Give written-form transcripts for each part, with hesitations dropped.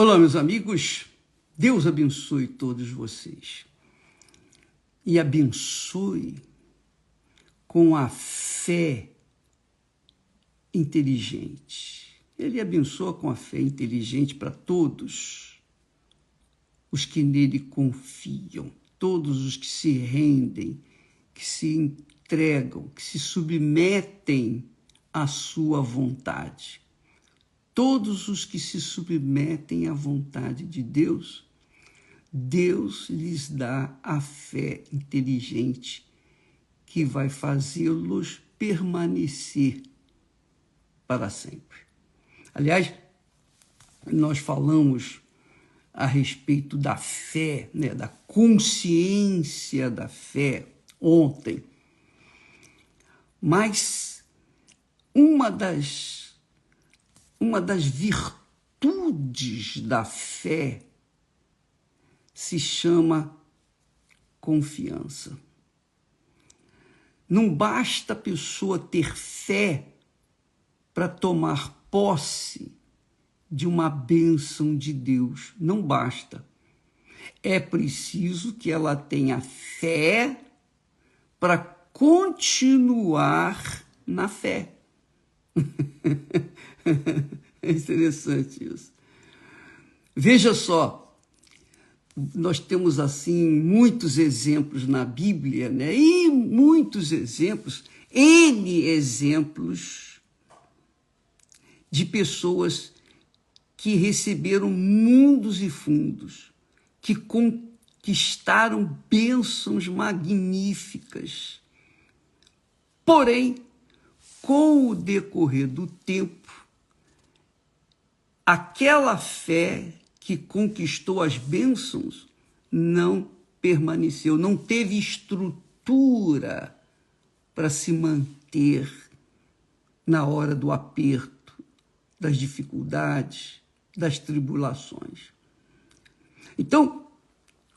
Olá, meus amigos, Deus abençoe todos vocês e abençoe com a fé inteligente. Ele abençoa com a fé inteligente para todos os que nele confiam, todos os que se rendem, que se entregam, que se submetem à sua vontade. Todos os que se submetem à vontade de Deus, Deus lhes dá a fé inteligente que vai fazê-los permanecer para sempre. Aliás, nós falamos a respeito da fé, da consciência da fé ontem, mas uma das virtudes da fé se chama confiança. Não basta a pessoa ter fé para tomar posse de uma bênção de Deus. Não basta. É preciso que ela tenha fé para continuar na fé. É interessante isso. Veja só, nós temos assim muitos exemplos na Bíblia, E muitos exemplos, exemplos de pessoas que receberam mundos e fundos, que conquistaram bênçãos magníficas. Porém, com o decorrer do tempo, aquela fé que conquistou as bênçãos não permaneceu, não teve estrutura para se manter na hora do aperto, das dificuldades, das tribulações. Então,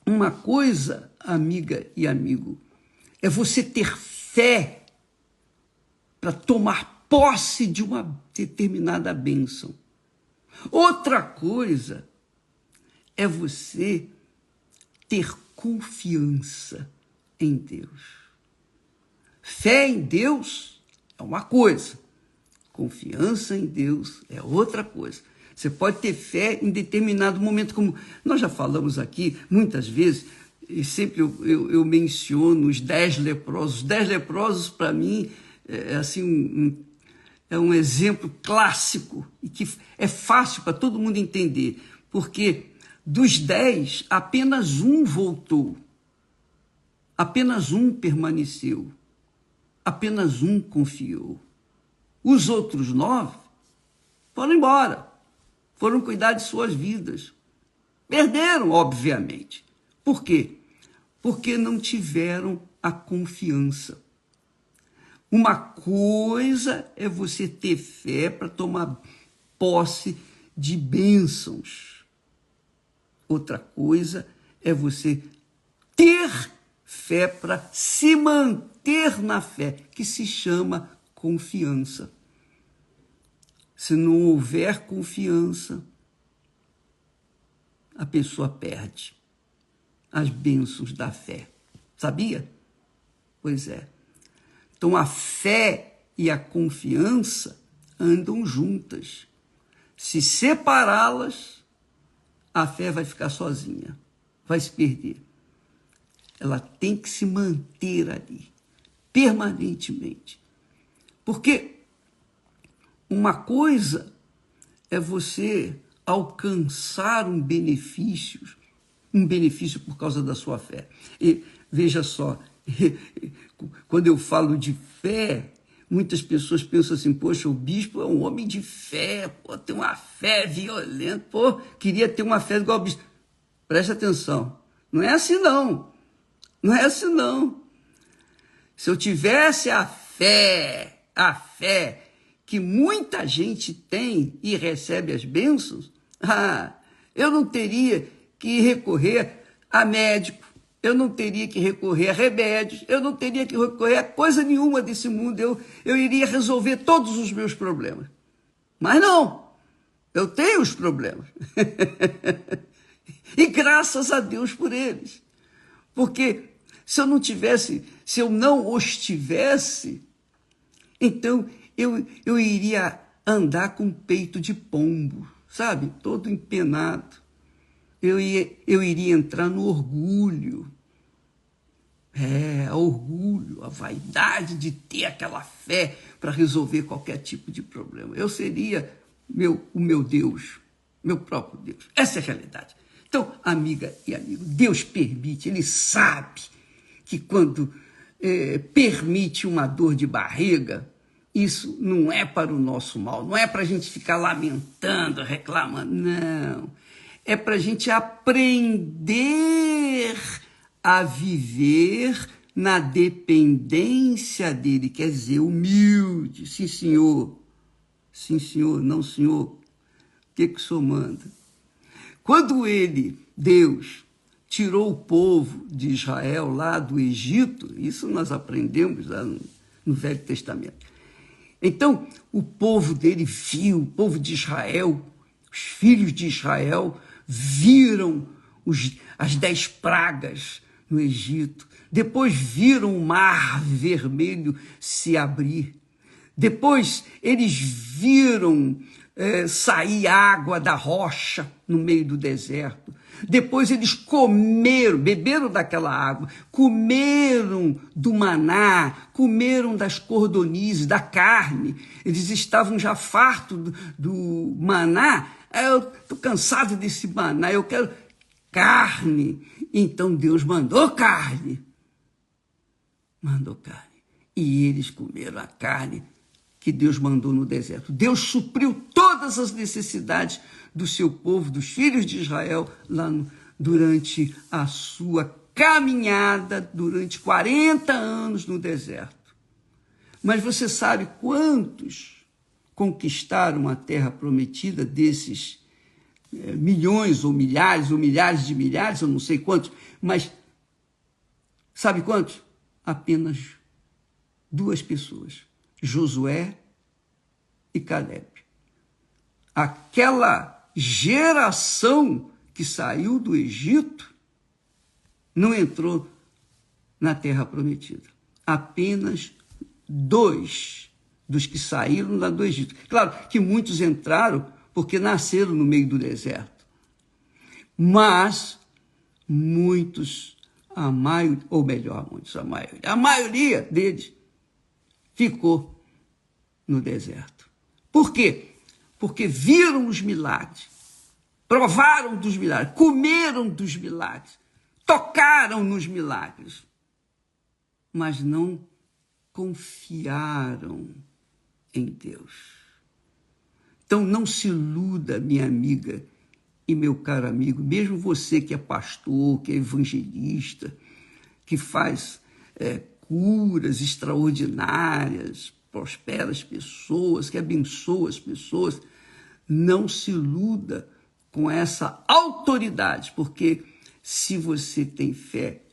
uma coisa, amiga e amigo, é você ter fé para tomar posse de uma determinada bênção. Outra coisa é você ter confiança em Deus. Fé em Deus é uma coisa, confiança em Deus é outra coisa. Você pode ter fé em determinado momento, como nós já falamos aqui muitas vezes, e sempre eu menciono os 10 leprosos. Os 10 leprosos, para mim, é assim é um exemplo clássico e que é fácil para todo mundo entender, porque dos 10, apenas um voltou, apenas um permaneceu, apenas um confiou. Os outros 9 foram embora, foram cuidar de suas vidas. Perderam, obviamente. Por quê? Porque não tiveram a confiança. Uma coisa é você ter fé para tomar posse de bênçãos. Outra coisa é você ter fé para se manter na fé, que se chama confiança. Se não houver confiança, a pessoa perde as bênçãos da fé. Sabia? Pois é. Então, a fé e a confiança andam juntas. Se separá-las, a fé vai ficar sozinha, vai se perder. Ela tem que se manter ali, permanentemente. Porque uma coisa é você alcançar um benefício por causa da sua fé. E veja só, quando eu falo de fé, muitas pessoas pensam assim, poxa, o bispo é um homem de fé, tem uma fé violenta, queria ter uma fé igual ao bispo. Presta atenção, não é assim não, não é assim não. Se eu tivesse a fé que muita gente tem e recebe as bênçãos, eu não teria que recorrer a médico, eu não teria que recorrer a remédios, eu não teria que recorrer a coisa nenhuma desse mundo, eu iria resolver todos os meus problemas. Mas não, Eu tenho os problemas. E graças a Deus por eles. Porque se eu não os tivesse, então eu iria andar com peito de pombo, sabe? Todo empenado. Eu iria entrar no orgulho. Orgulho, a vaidade de ter aquela fé para resolver qualquer tipo de problema. Eu seria o meu Deus, meu próprio Deus. Essa é a realidade. Então, amiga e amigo, Deus permite, Ele sabe que quando permite uma dor de barriga, isso não é para o nosso mal, não é para a gente ficar lamentando, reclamando, não. É para a gente aprender a viver na dependência dele, quer dizer, humilde. Sim, senhor. Sim, senhor. Não, senhor. O que o senhor manda? Quando Deus, tirou o povo de Israel lá do Egito, isso nós aprendemos lá no Velho Testamento. Então, o povo dele viu, o povo de Israel, os filhos de Israel, viram as 10 pragas no Egito. Depois viram o mar vermelho se abrir. Depois eles viram sair água da rocha no meio do deserto. Depois eles beberam daquela água, comeram do maná, comeram das cordonizes, da carne. Eles estavam já fartos do maná. Eu estou cansado desse maná, eu quero carne. Então Deus mandou carne. Mandou carne. E eles comeram a carne que Deus mandou no deserto. Deus supriu todas as necessidades do seu povo, dos filhos de Israel, lá durante a sua caminhada, durante 40 anos no deserto. Mas você sabe quantos conquistaram a terra prometida desses milhões ou milhares de milhares, eu não sei quantos, mas sabe quantos? Apenas 2 pessoas, Josué e Caleb. Aquela geração que saiu do Egito não entrou na terra prometida. Apenas 2 dos que saíram lá do Egito. Claro que muitos entraram porque nasceram no meio do deserto. Mas muitos, a maioria deles ficou no deserto. Por quê? Porque viram os milagres, provaram dos milagres, comeram dos milagres, tocaram nos milagres, mas não confiaram em Deus. Então não se iluda, minha amiga e meu caro amigo, mesmo você que é pastor, que é evangelista, que faz curas extraordinárias, prospera as pessoas, que abençoa as pessoas, não se iluda com essa autoridade, porque se você tem fé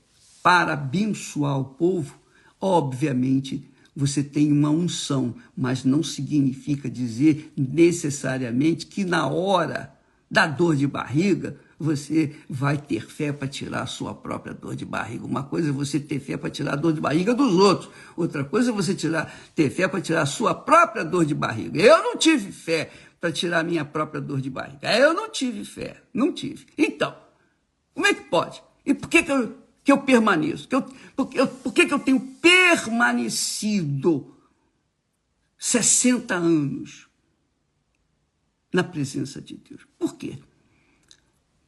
para abençoar o povo, obviamente você tem uma unção, mas não significa dizer necessariamente que na hora da dor de barriga você vai ter fé para tirar a sua própria dor de barriga. Uma coisa é você ter fé para tirar a dor de barriga dos outros. Outra coisa é você ter fé para tirar a sua própria dor de barriga. Eu não tive fé para tirar a minha própria dor de barriga. Eu não tive fé, não tive. Então, como é que pode? E por que eu permaneço? Por que eu tenho permanecido 60 anos na presença de Deus? Por quê?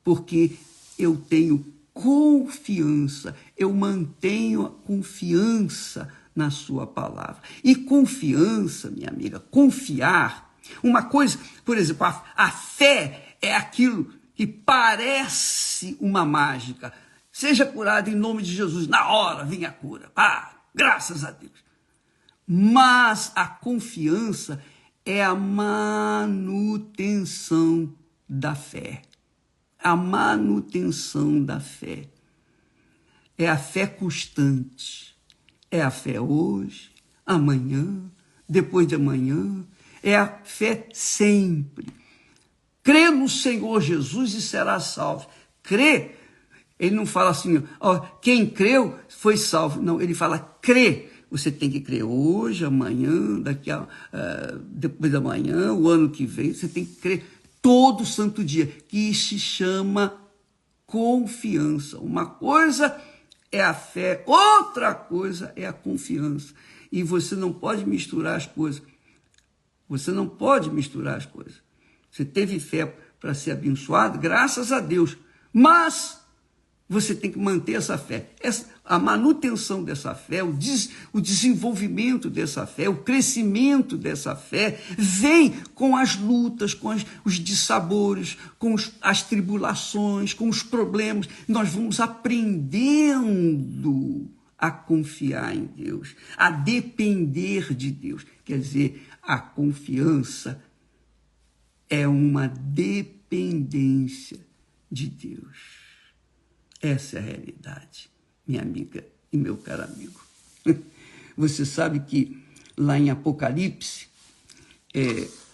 Porque eu tenho confiança, eu mantenho a confiança na sua palavra. E confiança, minha amiga, confiar, uma coisa, por exemplo, a fé é aquilo que parece uma mágica. Seja curado em nome de Jesus, na hora vem a cura. Graças a Deus. Mas a confiança é a manutenção da fé. A manutenção da fé. É a fé constante. É a fé hoje, amanhã, depois de amanhã. É a fé sempre. crê no Senhor Jesus e será salvo. Crê. Ele não fala assim, ó, quem creu foi salvo. Não, ele fala crê. Você tem que crer hoje, amanhã, depois da manhã, o ano que vem. Você tem que crer todo santo dia, que se chama confiança. Uma coisa é a fé, outra coisa é a confiança. E você não pode misturar as coisas. Você não pode misturar as coisas. Você teve fé para ser abençoado, graças a Deus. Mas você tem que manter essa fé. A manutenção dessa fé, o desenvolvimento dessa fé, o crescimento dessa fé, vem com as lutas, com os dissabores, com as tribulações, com os problemas. Nós vamos aprendendo a confiar em Deus, a depender de Deus. Quer dizer, a confiança é uma dependência de Deus. Essa é a realidade, minha amiga e meu caro amigo. Você sabe que lá em Apocalipse,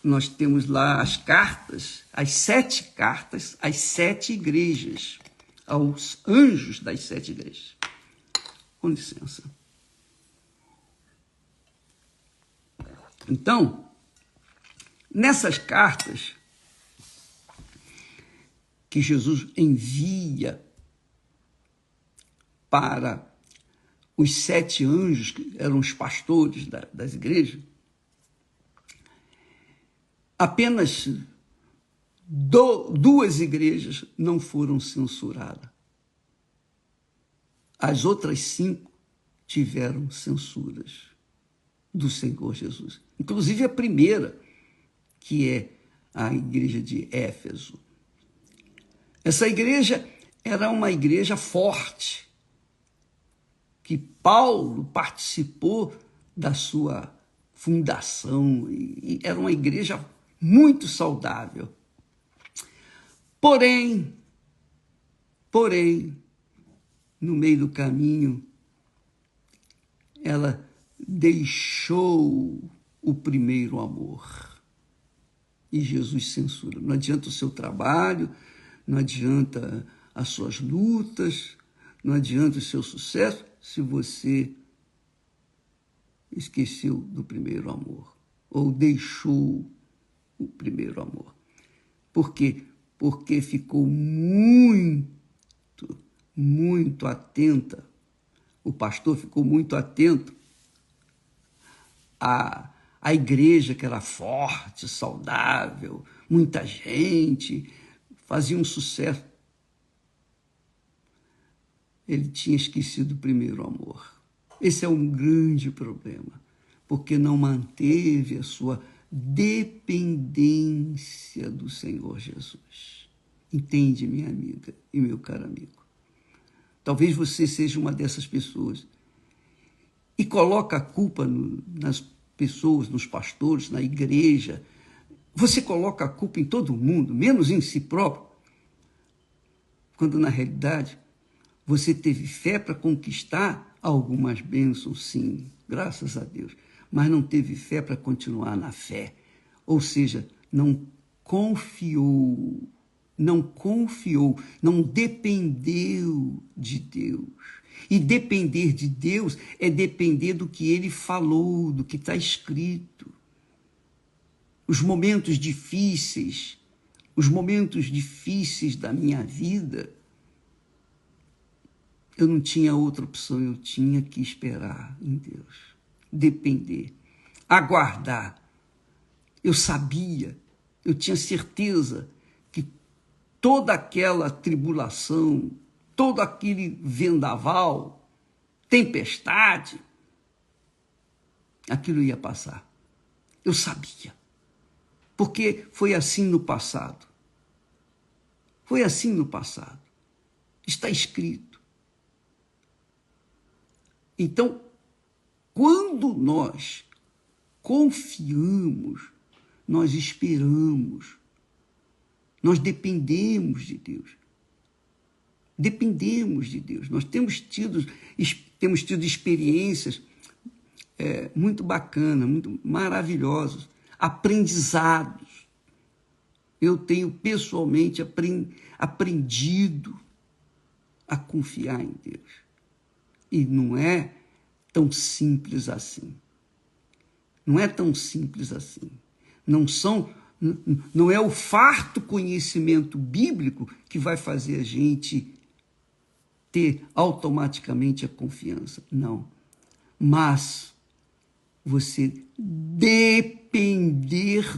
nós temos lá as cartas, as 7 cartas, às 7 igrejas, aos anjos das 7 igrejas. Com licença. Então, nessas cartas que Jesus envia para os 7 anjos, que eram os pastores das igrejas, apenas 2 igrejas não foram censuradas. As outras 5 tiveram censuras do Senhor Jesus. Inclusive a primeira, que é a igreja de Éfeso. Essa igreja era uma igreja forte, que Paulo participou da sua fundação, e era uma igreja muito saudável. Porém, no meio do caminho, ela deixou o primeiro amor. E Jesus censura. Não adianta o seu trabalho, não adianta as suas lutas, não adianta o seu sucesso, se você esqueceu do primeiro amor, ou deixou o primeiro amor. Por quê? Porque ficou muito atenta, o pastor ficou muito atento à igreja, que era forte, saudável, muita gente, fazia um sucesso. Ele tinha esquecido o primeiro amor. Esse é um grande problema, porque não manteve a sua dependência do Senhor Jesus. Entende, minha amiga e meu caro amigo? Talvez você seja uma dessas pessoas e coloca a culpa nas pessoas, nos pastores, na igreja. Você coloca a culpa em todo mundo, menos em si próprio, quando na realidade você teve fé para conquistar algumas bênçãos, sim, graças a Deus, mas não teve fé para continuar na fé. Ou seja, não confiou, não dependeu de Deus. E depender de Deus é depender do que Ele falou, do que está escrito. Os momentos difíceis da minha vida, eu não tinha outra opção, eu tinha que esperar em Deus, depender, aguardar. Eu sabia, eu tinha certeza que toda aquela tribulação, todo aquele vendaval, tempestade, aquilo ia passar. Eu sabia, porque foi assim no passado. Foi assim no passado. Está escrito. Então, quando nós confiamos, nós esperamos, nós dependemos de Deus. Dependemos de Deus. Nós temos tido experiências muito bacanas, muito maravilhosas, aprendizados Eu tenho pessoalmente aprendido a confiar em Deus. E não é tão simples assim. Não é tão simples assim. Não é o farto conhecimento bíblico que vai fazer a gente ter automaticamente a confiança. Não. Mas você depender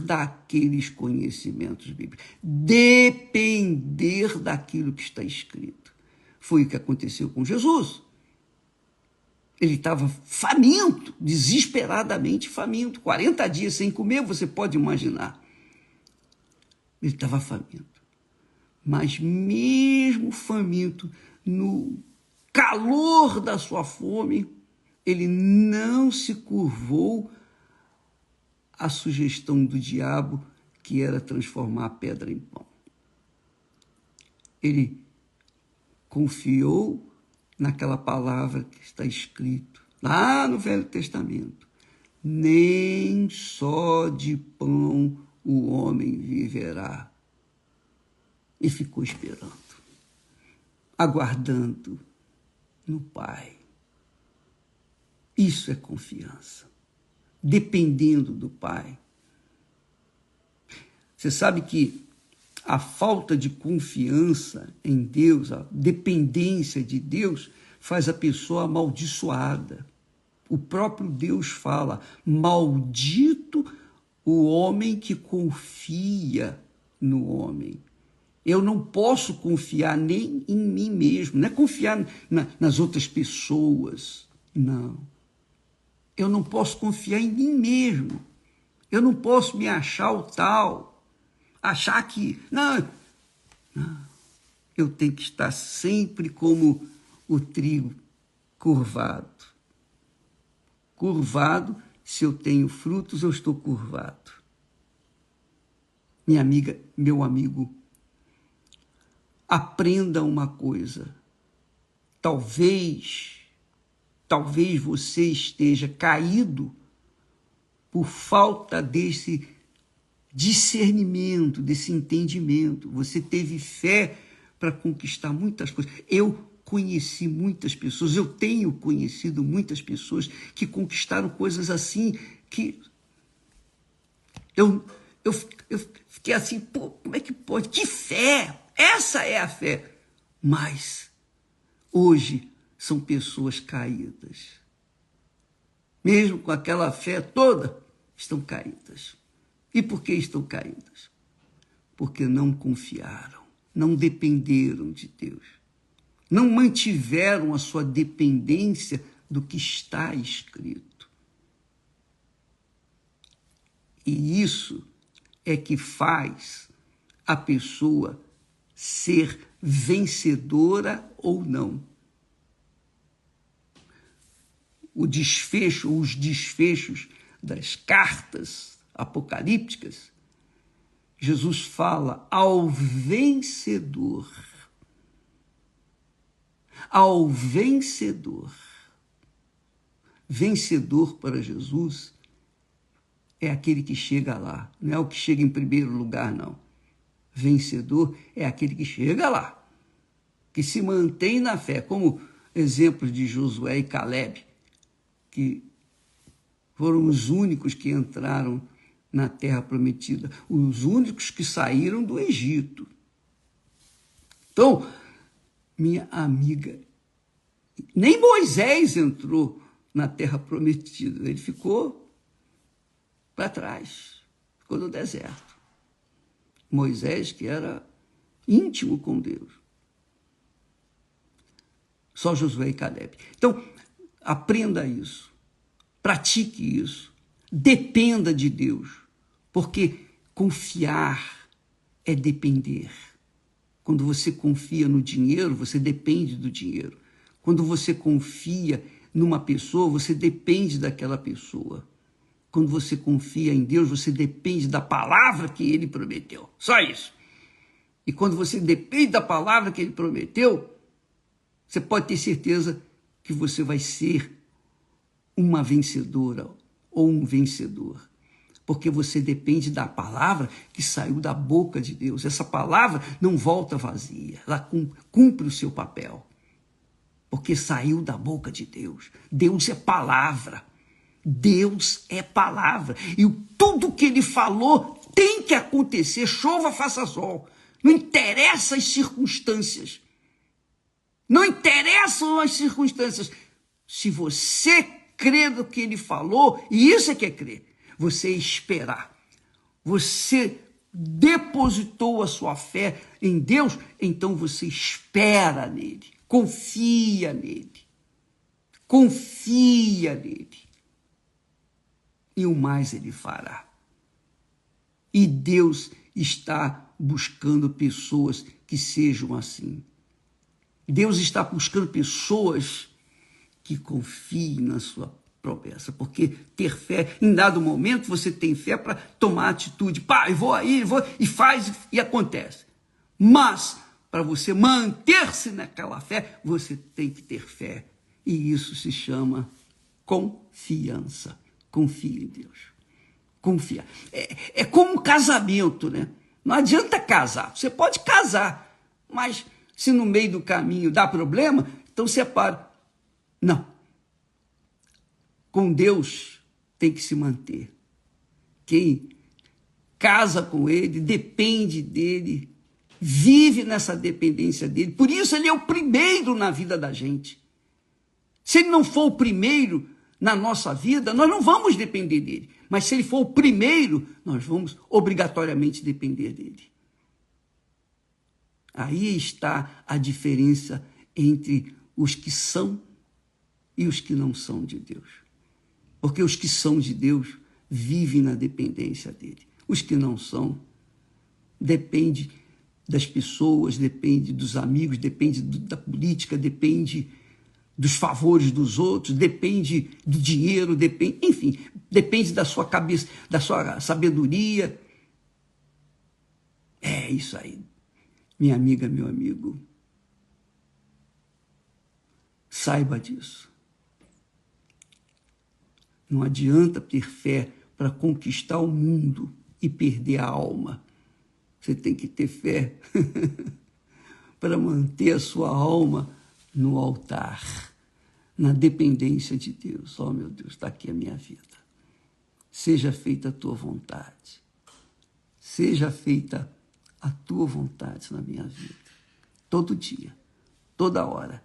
daqueles conhecimentos bíblicos, depender daquilo que está escrito. Foi o que aconteceu com Jesus. Ele estava faminto, desesperadamente faminto, 40 dias sem comer, você pode imaginar. Ele estava faminto. Mas mesmo faminto, no calor da sua fome, ele não se curvou à sugestão do diabo, que era transformar a pedra em pão. Ele confiou naquela palavra que está escrito lá no Velho Testamento. Nem só de pão o homem viverá. E ficou esperando, aguardando no Pai. Isso é confiança, dependendo do Pai. Você sabe que a falta de confiança em Deus, a dependência de Deus, faz a pessoa amaldiçoada. O próprio Deus fala: maldito o homem que confia no homem. Eu não posso confiar nem em mim mesmo, não é confiar nas outras pessoas, não. Eu não posso confiar em mim mesmo. Eu não posso me achar o tal. Achar que, não, eu tenho que estar sempre como o trigo curvado. Curvado, se eu tenho frutos, eu estou curvado. Minha amiga, meu amigo, aprenda uma coisa. Talvez você esteja caído por falta desse discernimento, desse entendimento. Você teve fé para conquistar muitas coisas. Eu conheci muitas pessoas, eu tenho conhecido muitas pessoas que conquistaram coisas assim que eu fiquei assim, pô, como é que pode? Que fé! Essa é a fé! Mas hoje são pessoas caídas. Mesmo com aquela fé toda, estão caídas. E por que estão caídas? Porque não confiaram, não dependeram de Deus, não mantiveram a sua dependência do que está escrito. E isso é que faz a pessoa ser vencedora ou não. O desfecho, os desfechos das cartas apocalípticas, Jesus fala ao vencedor. Ao vencedor. Vencedor para Jesus é aquele que chega lá, não é o que chega em primeiro lugar, não. Vencedor é aquele que chega lá, que se mantém na fé, como exemplos de Josué e Caleb, que foram os únicos que entraram na terra prometida, os únicos que saíram do Egito. Então, minha amiga, nem Moisés entrou na terra prometida, ele ficou para trás, ficou no deserto. Moisés, que era íntimo com Deus. Só Josué e Caleb. Então, aprenda isso, pratique isso, dependa de Deus, porque confiar é depender. Quando você confia no dinheiro, você depende do dinheiro. Quando você confia numa pessoa, você depende daquela pessoa. Quando você confia em Deus, você depende da palavra que Ele prometeu. Só isso. E quando você depende da palavra que Ele prometeu, você pode ter certeza que você vai ser uma vencedora ou um vencedor. porque você depende da palavra que saiu da boca de Deus. Essa palavra não volta vazia, ela cumpre o seu papel, porque saiu da boca de Deus. Deus é palavra. Deus é palavra. E tudo que ele falou tem que acontecer, chova, faça sol. Não interessa as circunstâncias. Não interessam as circunstâncias. Se você crê no que ele falou, e isso é que é crer, você esperar. Você depositou a sua fé em Deus, então você espera nele, confia nele. Confia nele. E o mais ele fará. E Deus está buscando pessoas que sejam assim. Deus está buscando pessoas que confiem na sua promessa, porque ter fé, em dado momento você tem fé para tomar atitude. Pá, eu vou aí, e faz, e acontece. Mas, para você manter-se naquela fé, você tem que ter fé. E isso se chama confiança. Confia em Deus. Confia. É como um casamento, né? Não adianta casar. Você pode casar, mas se no meio do caminho dá problema, então separa. Não. Com Deus tem que se manter. Quem casa com ele, depende dele, vive nessa dependência dele. Por isso ele é o primeiro na vida da gente. Se ele não for o primeiro na nossa vida, nós não vamos depender dele. Mas se ele for o primeiro, nós vamos obrigatoriamente depender dele. Aí está a diferença entre os que são e os que não são de Deus. Porque os que são de Deus vivem na dependência dele. Os que não são, depende das pessoas, depende dos amigos, depende da política, depende dos favores dos outros, depende do dinheiro, enfim, depende da sua cabeça, da sua sabedoria. É isso aí, minha amiga, meu amigo. Saiba disso. Não adianta ter fé para conquistar o mundo e perder a alma. Você tem que ter fé para manter a sua alma no altar, na dependência de Deus. Oh, meu Deus, está aqui a minha vida. Seja feita a tua vontade. Seja feita a tua vontade na minha vida. Todo dia, toda hora,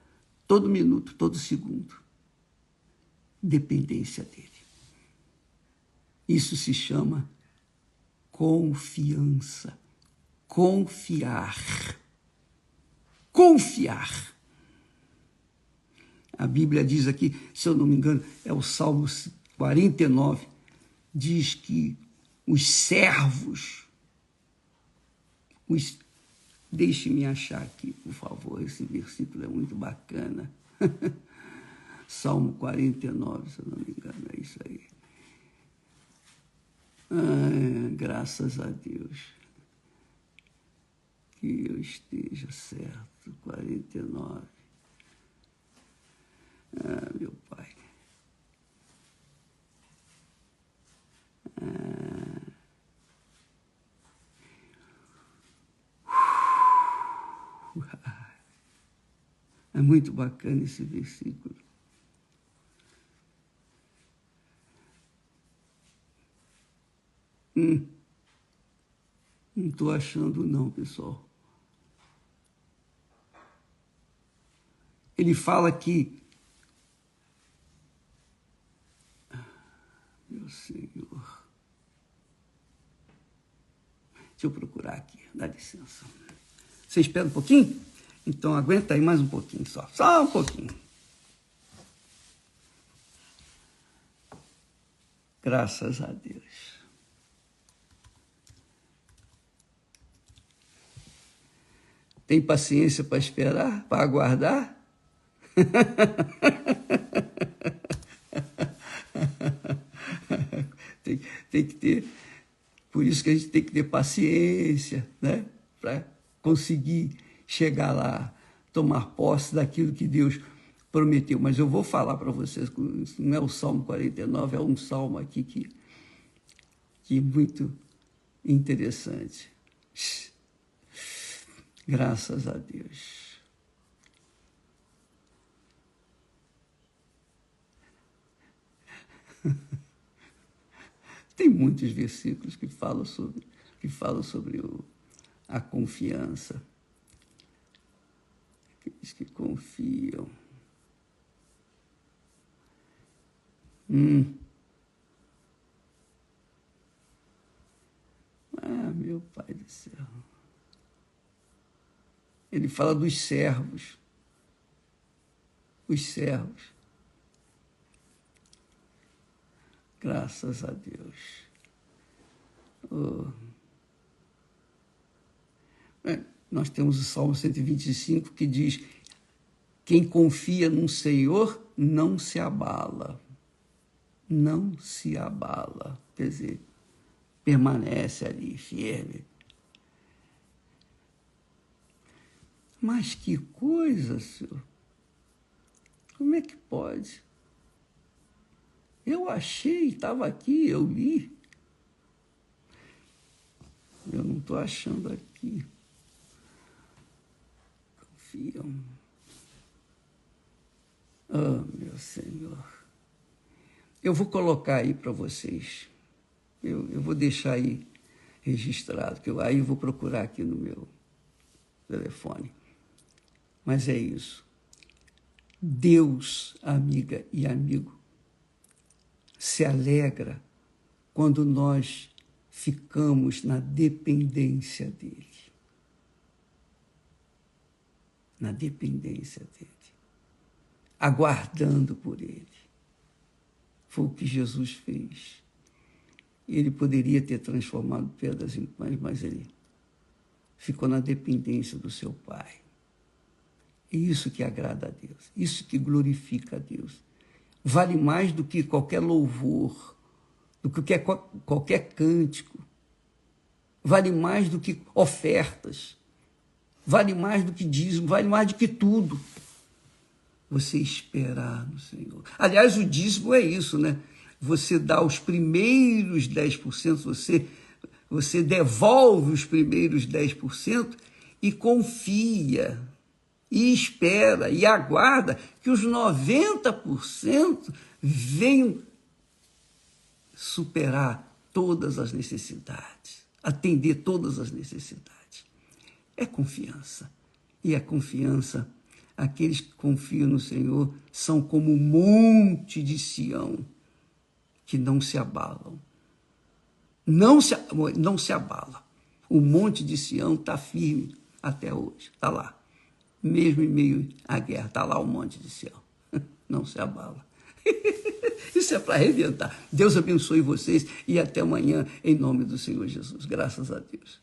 todo minuto, todo segundo. Dependência dele. Isso se chama confiança. Confiar. Confiar. A Bíblia diz aqui, se eu não me engano, é o Salmo 49, diz que os servos, deixe-me achar aqui, por favor, esse versículo é muito bacana. Salmo 49, se eu não me engano, é isso aí. Graças a Deus que eu esteja certo. 49. Meu Pai. É muito bacana esse versículo. Não estou achando não, pessoal. Ele fala que, meu Senhor, deixa eu procurar aqui, dá licença. Você espera um pouquinho? Então aguenta aí mais um pouquinho só um pouquinho. Graças a Deus. Tem paciência para esperar, para aguardar? tem que ter, por isso que a gente tem que ter paciência, né? Para conseguir chegar lá, tomar posse daquilo que Deus prometeu. Mas eu vou falar para vocês, não é o Salmo 49, é um salmo aqui que Que muito interessante. Graças a Deus. Tem muitos versículos que falam sobre a confiança. Aqueles que confiam. Ah, meu Pai do céu. Ele fala dos servos. Os servos. Graças a Deus. Oh. Nós temos o Salmo 125 que diz: quem confia no Senhor não se abala. Não se abala. Quer dizer, permanece ali, firme. Mas que coisa, senhor. Como é que pode? Eu achei, estava aqui, eu li. Eu não estou achando aqui. Confiam. Oh, meu Senhor. Eu vou colocar aí para vocês. Eu vou deixar aí registrado, que aí eu vou procurar aqui no meu telefone. Mas é isso. Deus, amiga e amigo, se alegra quando nós ficamos na dependência dele. Na dependência dele. Aguardando por ele. Foi o que Jesus fez. Ele poderia ter transformado pedras em pães, mas ele ficou na dependência do seu Pai. É isso que agrada a Deus, isso que glorifica a Deus. Vale mais do que qualquer louvor, do que qualquer cântico. Vale mais do que ofertas. Vale mais do que dízimo, vale mais do que tudo. Você esperar no Senhor. Aliás, o dízimo é isso, né? Você dá os primeiros 10%, você devolve os primeiros 10% e confia, e espera, e aguarda que os 90% venham superar todas as necessidades, atender todas as necessidades. É confiança. E a confiança, aqueles que confiam no Senhor são como um monte de Sião, que não se abalam. Não se abala. O monte de Sião está firme até hoje. Está lá. Mesmo em meio à guerra, está lá o monte de Sião. Não se abala. Isso é para arrebentar. Deus abençoe vocês e até amanhã, em nome do Senhor Jesus. Graças a Deus.